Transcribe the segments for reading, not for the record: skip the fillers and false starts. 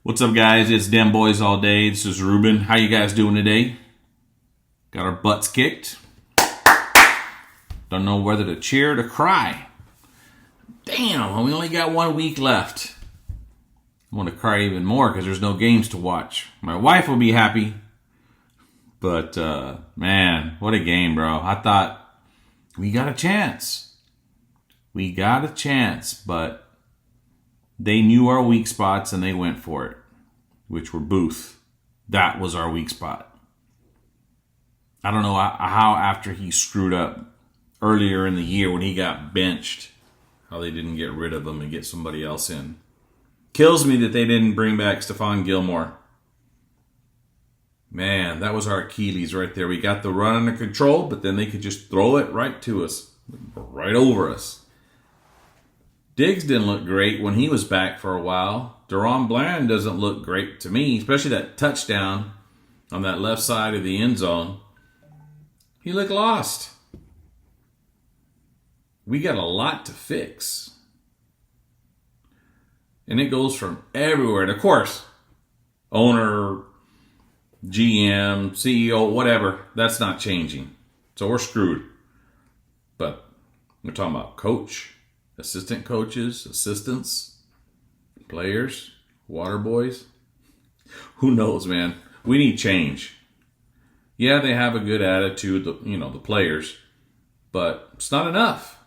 What's up, guys? It's Dem Boys All Day. This is Ruben. How you guys doing today? Got our butts kicked. Don't know whether to cheer or to cry. Damn, we only got 1 week left. I want to cry even more because there's no games to watch. My wife will be happy. But, man, what a game, bro. I thought we got a chance. We got a chance, but they knew our weak spots and they went for it, which were Booth. That was our weak spot. I don't know how after he screwed up earlier in the year when he got benched, how they didn't get rid of him and get somebody else in. Kills me that they didn't bring back Stephon Gilmore. Man, that was our Achilles right there. We got the run under control, but then they could just throw it right to us, right over us. Diggs didn't look great when he was back for a while. Deron Bland doesn't look great to me, especially that touchdown on that left side of the end zone. He looked lost. We got a lot to fix. And it goes from everywhere. And of course, owner, GM, CEO, whatever, that's not changing. So we're screwed. But we're talking about coach, assistant coaches, assistants, players, water boys. Who knows, man? We need change. Yeah, they have a good attitude, the players, but it's not enough.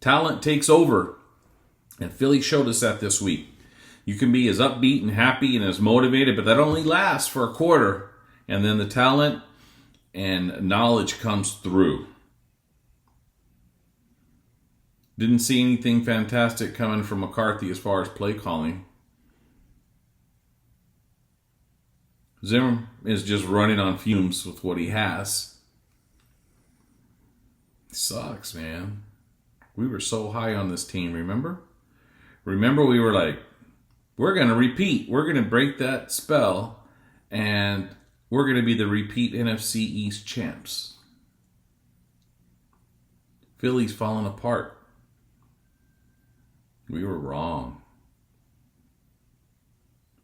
Talent takes over, and Philly showed us that this week. You can be as upbeat and happy and as motivated, but that only lasts for a quarter, and then the talent and knowledge comes through. Didn't see anything fantastic coming from McCarthy as far as play calling. Zimmer is just running on fumes with what he has. It sucks, man. We were so high on this team, remember? Remember we were like, we're going to repeat. We're going to break that spell, and we're going to be the repeat NFC East champs. Philly's falling apart. We were wrong.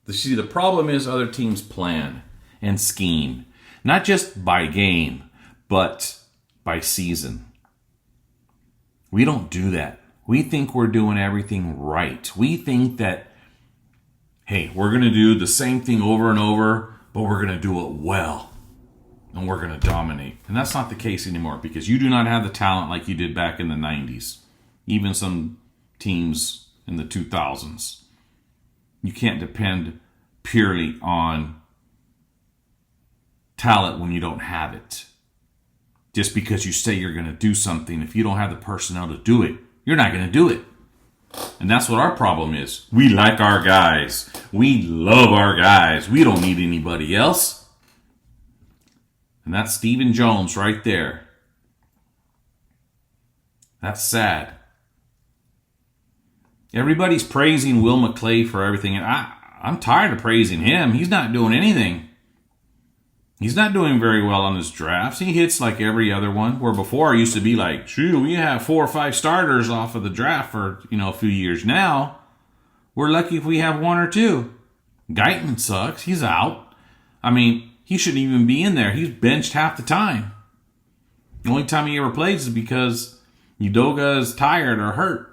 See, the problem is other teams plan and scheme, not just by game, but by season. We don't do that. We think we're doing everything right. We think that, hey, we're going to do the same thing over and over, but we're going to do it well, and we're going to dominate. And that's not the case anymore because you do not have the talent like you did back in the 90s, even some teams in the 2000s. You can't depend purely on talent when you don't have it. Just because you say you're going to do something, if you don't have the personnel to do it, you're not going to do it. And that's what our problem is. We like our guys. We love our guys. We don't need anybody else. And that's Stephen Jones right there. That's sad. Everybody's praising Will McClay for everything, and I'm tired of praising him. He's not doing anything. He's not doing very well on his drafts. He hits like every other one, where before I used to be like, shoot, we have 4 or 5 starters off of the draft for, a few years now. We're lucky if we have 1 or 2. Guyton sucks. He's out. I mean, he shouldn't even be in there. He's benched half the time. The only time he ever plays is because Udoka is tired or hurt.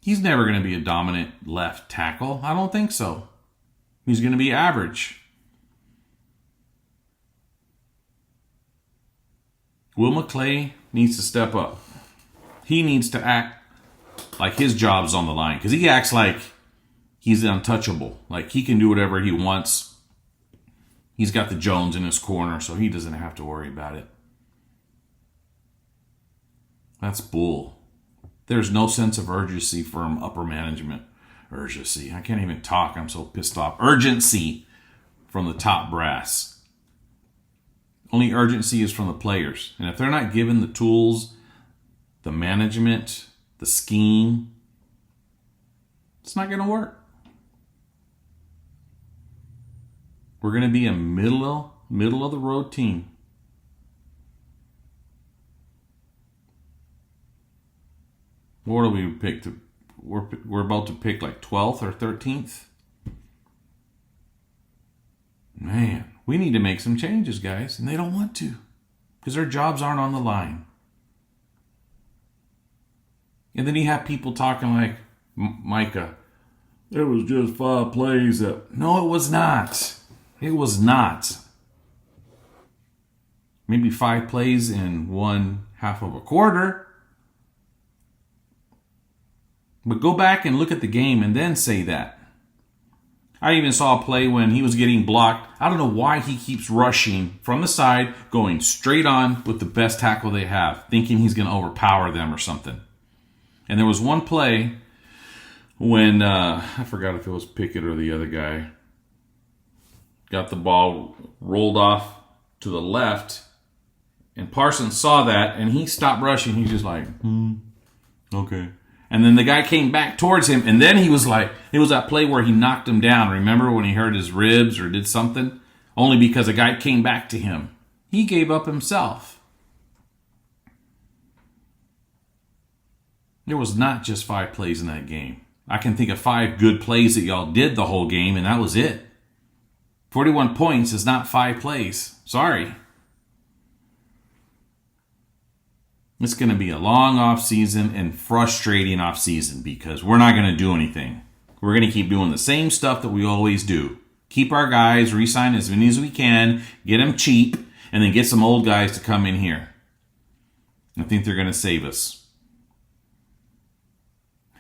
He's never going to be a dominant left tackle. I don't think so. He's going to be average. Will McClay needs to step up. He needs to act like his job's on the line because he acts like he's untouchable. Like he can do whatever he wants. He's got the Jones in his corner, so he doesn't have to worry about it. That's bull. There's no sense of urgency from upper management. Urgency. I can't even talk. I'm so pissed off. Urgency from the top brass. Only urgency is from the players. And if they're not given the tools, the management, the scheme, it's not going to work. We're going to be a middle of the road team. What do we pick? we're about to pick like 12th or 13th. Man, we need to make some changes, guys, and they don't want to because their jobs aren't on the line. And then you have people talking like Micah. It was just 5 plays that... No, it was not. It was not. Maybe 5 plays in 1/2 of a quarter. But go back and look at the game and then say that. I even saw a play when he was getting blocked. I don't know why he keeps rushing from the side, going straight on with the best tackle they have, thinking he's going to overpower them or something. And there was one play when, I forgot if it was Pickett or the other guy, got the ball rolled off to the left, and Parsons saw that, and he stopped rushing. He's just like, okay. And then the guy came back towards him, and then he was like, it was that play where he knocked him down. Remember when he hurt his ribs or did something? Only because a guy came back to him. He gave up himself. There was not just 5 plays in that game. I can think of 5 good plays that y'all did the whole game, and that was it. 41 points is not 5 plays. Sorry. It's going to be a long off season and frustrating off season because we're not going to do anything. We're going to keep doing the same stuff that we always do. Keep our guys, re-sign as many as we can, get them cheap, and then get some old guys to come in here. I think they're going to save us.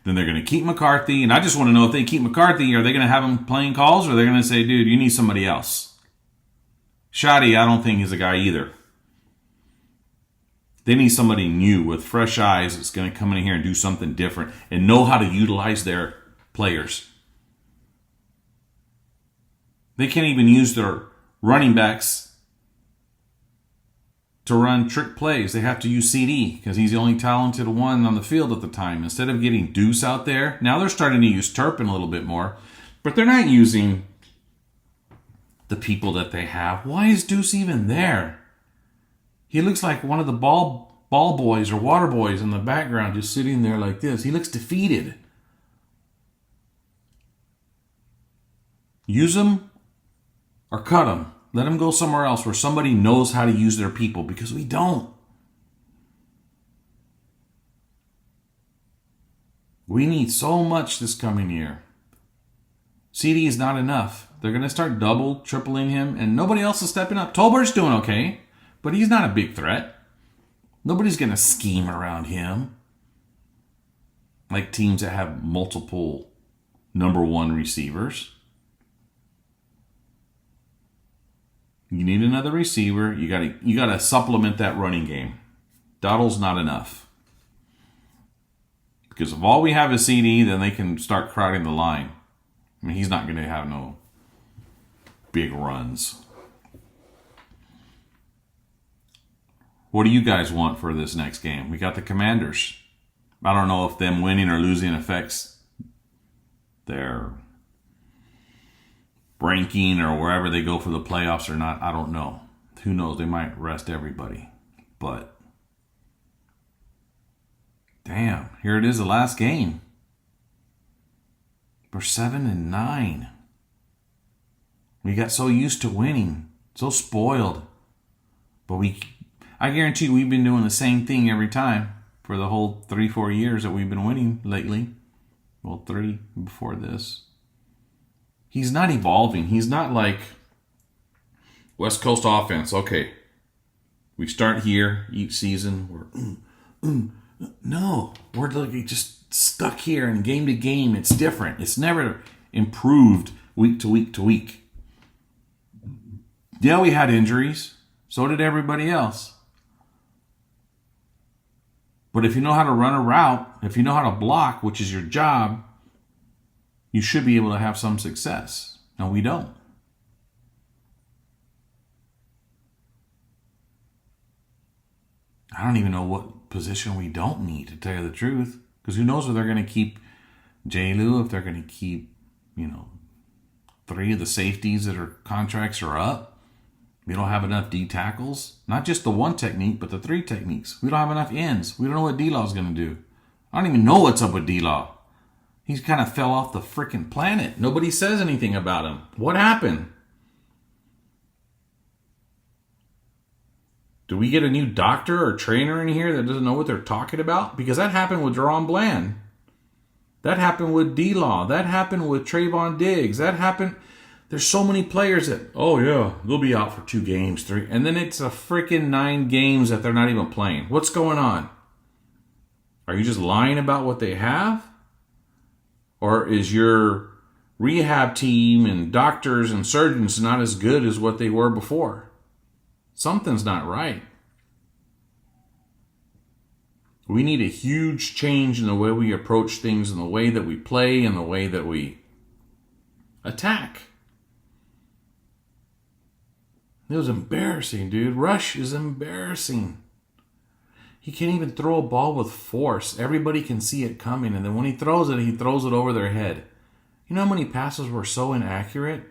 Then they're going to keep McCarthy, and I just want to know if they keep McCarthy, are they going to have him playing calls, or are they going to say, dude, you need somebody else? Shoddy, I don't think he's a guy either. They need somebody new with fresh eyes that's going to come in here and do something different and know how to utilize their players. They can't even use their running backs to run trick plays. They have to use CD because he's the only talented one on the field at the time. Instead of getting Deuce out there, now they're starting to use Turpin a little bit more, but they're not using the people that they have. Why is Deuce even there? He looks like one of the ball boys or water boys in the background just sitting there like this. He looks defeated. Use him or cut him. Let him go somewhere else where somebody knows how to use their people because we don't. We need so much this coming year. CD is not enough. They're going to start double, tripling him, and nobody else is stepping up. Tolbert's doing okay. But he's not a big threat. Nobody's going to scheme around him. Like teams that have multiple number 1 receivers. You need another receiver. You got to supplement that running game. Doddle's not enough. Because if all we have is CD, then they can start crowding the line. I mean, he's not going to have no big runs. What do you guys want for this next game? We got the Commanders. I don't know if them winning or losing affects their ranking or wherever they go for the playoffs or not. I don't know. Who knows? They might rest everybody. But, damn, here it is, the last game. We're 7-9. We got so used to winning, so spoiled. But I guarantee we've been doing the same thing every time for the whole 3-4 years that we've been winning lately. Well, 3 before this. He's not evolving. He's not like West Coast offense. Okay, we start here each season. No, we're like just stuck here, and game to game, it's different. It's never improved week to week to week. Yeah, we had injuries. So did everybody else. But if you know how to run a route, if you know how to block, which is your job, you should be able to have some success. No, we don't. I don't even know what position we don't need, to tell you the truth. Because who knows if they're going to keep J-Lu, if they're going to keep, 3 of the safeties that are contracts are up. We don't have enough D tackles. Not just the 1 technique, but the 3 techniques. We don't have enough ends. We don't know what D-Law's going to do. I don't even know what's up with D-Law. He's kind of fell off the freaking planet. Nobody says anything about him. What happened? Do we get a new doctor or trainer in here that doesn't know what they're talking about? Because that happened with Deron Bland. That happened with D-Law. That happened with Trayvon Diggs. That happened... There's so many players that, oh yeah, they'll be out for 2 games, 3. And then it's a freaking 9 games that they're not even playing. What's going on? Are you just lying about what they have? Or is your rehab team and doctors and surgeons not as good as what they were before? Something's not right. We need a huge change in the way we approach things, in the way that we play, and the way that we attack. It was embarrassing, dude. Rush is embarrassing. He can't even throw a ball with force. Everybody can see it coming, and then when he throws it over their head. You know how many passes were so inaccurate?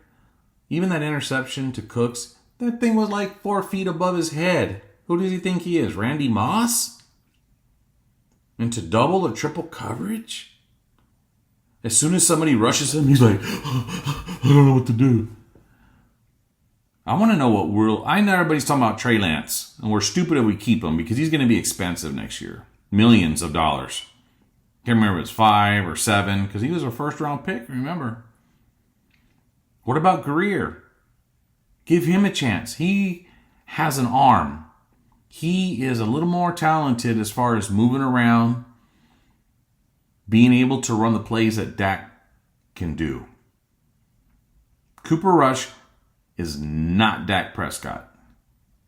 Even that interception to Cooks, that thing was like 4 feet above his head. Who does he think he is, Randy Moss? Into double or triple coverage? As soon as somebody rushes him, he's like, I don't know what to do. I want to know what I know everybody's talking about Trey Lance, and we're stupid if we keep him because he's going to be expensive next year. Millions of dollars. Can't remember if it's 5 or 7 because he was a first-round pick, remember. What about Greer? Give him a chance. He has an arm. He is a little more talented as far as moving around, being able to run the plays that Dak can do. Cooper Rush is not Dak Prescott.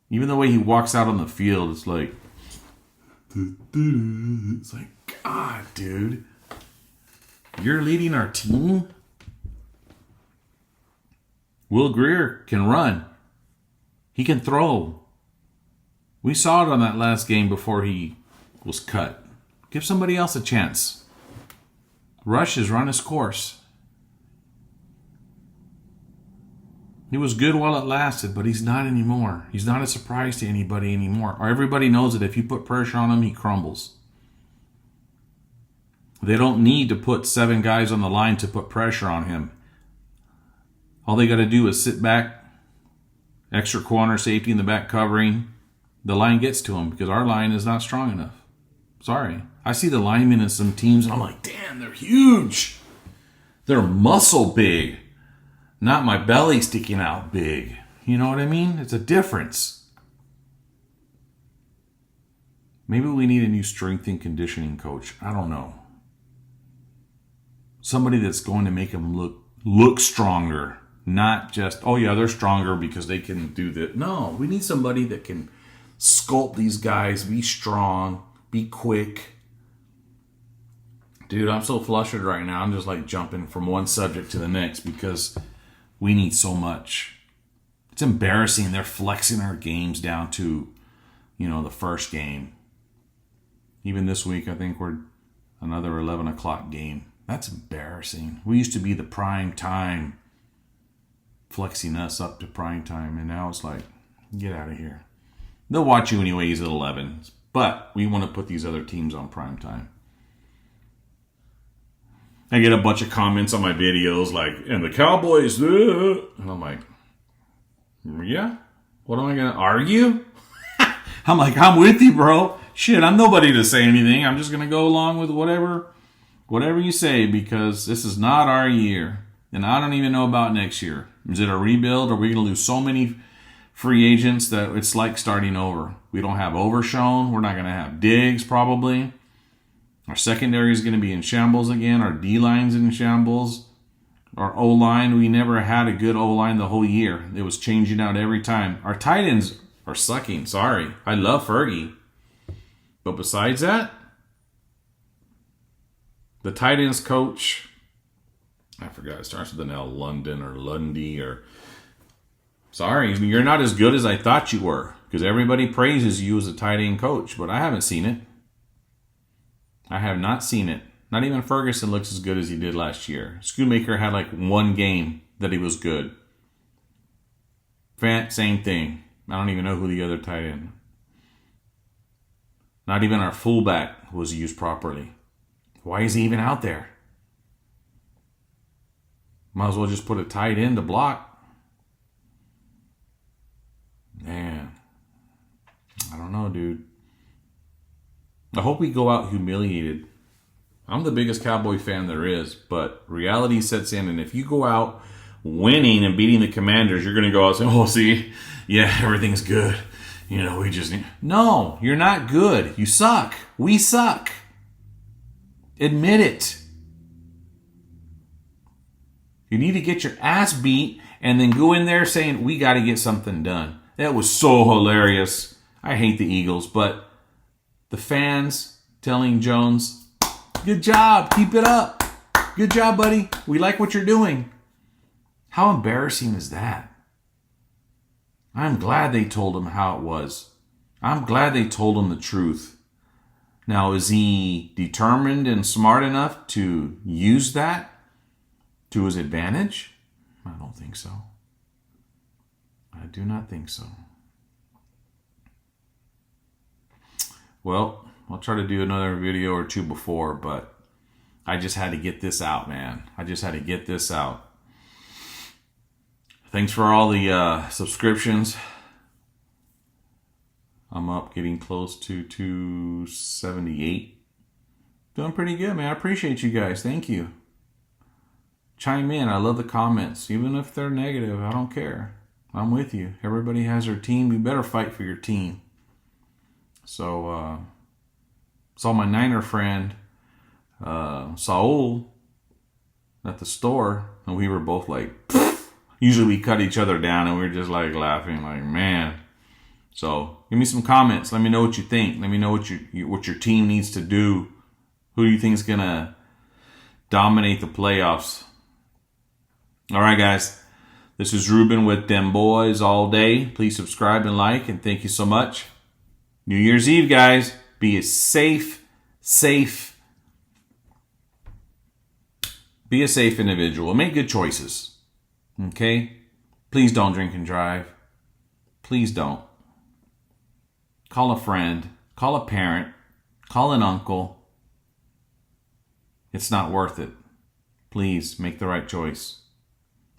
Even the way he walks out on the field, it's like, God, dude, you're leading our team? Will Greer can run. He can throw. We saw it on that last game before he was cut. Give somebody else a chance. Rush has run his course. He was good while it lasted, but he's not anymore. He's not a surprise to anybody anymore. Or everybody knows that if you put pressure on him, he crumbles. They don't need to put 7 guys on the line to put pressure on him. All they got to do is sit back, extra corner safety in the back covering. The line gets to him because our line is not strong enough. Sorry. I see the linemen in some teams and I'm like, damn, they're huge. They're muscle big. Not my belly sticking out big. You know what I mean? It's a difference. Maybe we need a new strength and conditioning coach. I don't know. Somebody that's going to make them look stronger. Not just, oh yeah, they're stronger because they can do that. No, we need somebody that can sculpt these guys, be strong, be quick. Dude, I'm so flustered right now. I'm just like jumping from one subject to the next because we need so much. It's embarrassing. They're flexing our games down to, the first game. Even this week, I think we're another 11 o'clock game. That's embarrassing. We used to be the prime time, flexing us up to prime time, and now it's like, get out of here. They'll watch you anyways at 11, but we want to put these other teams on prime time. I get a bunch of comments on my videos like, and the Cowboys, and I'm like, yeah? What am I going to argue? I'm like, I'm with you, bro. Shit, I'm nobody to say anything. I'm just going to go along with whatever you say because this is not our year. And I don't even know about next year. Is it a rebuild? Or are we going to lose so many free agents that it's like starting over? We don't have Overshown. We're not going to have Diggs probably. Our secondary is going to be in shambles again. Our D-line's in shambles. Our O-line, we never had a good O-line the whole year. It was changing out every time. Our tight ends are sucking. Sorry. I love Fergie. But besides that, the tight ends coach, I forgot, it starts with an L, London or Lundy or... Sorry, you're not as good as I thought you were because everybody praises you as a tight end coach, but I haven't seen it. I have not seen it. Not even Ferguson looks as good as he did last year. Schoonmaker had like 1 game that he was good. Fant, same thing. I don't even know who the other tight end. Not even our fullback was used properly. Why is he even out there? Might as well just put a tight end to block. Man, I don't know, dude. I hope we go out humiliated. I'm the biggest Cowboy fan there is, but reality sets in, and if you go out winning and beating the Commanders, you're going to go out and say, oh, see, yeah, everything's good. You know, we just need... No, you're not good. You suck. We suck. Admit it. You need to get your ass beat and then go in there saying, we got to get something done. That was so hilarious. I hate the Eagles, but the fans telling Jones, good job, keep it up. Good job, buddy. We like what you're doing. How embarrassing is that? I'm glad they told him how it was. I'm glad they told him the truth. Now, is he determined and smart enough to use that to his advantage? I don't think so. I do not think so. Well, I'll try to do another video or two before, but I just had to get this out, man. I just had to get this out. Thanks for all the subscriptions. I'm up, getting close to 278. Doing pretty good, man. I appreciate you guys. Thank you. Chime in. I love the comments. Even if they're negative, I don't care. I'm with you. Everybody has their team. You better fight for your team. So, saw my Niner friend, Saul, at the store, and we were both like, pfft. Usually we cut each other down, and we were just like laughing, like, man. So, give me some comments. Let me know what you think. Let me know what your team needs to do. Who do you think is going to dominate the playoffs? All right, guys. This is Ruben with Dem Boys All Day. Please subscribe and like, and thank you so much. New Year's Eve, guys. Be a safe. Be a safe individual. Make good choices. Okay? Please don't drink and drive. Please don't. Call a friend. Call a parent. Call an uncle. It's not worth it. Please make the right choice.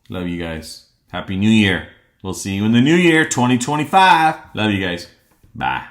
Love you guys. Happy New Year. We'll see you in the new year, 2025. Love you guys. Bye.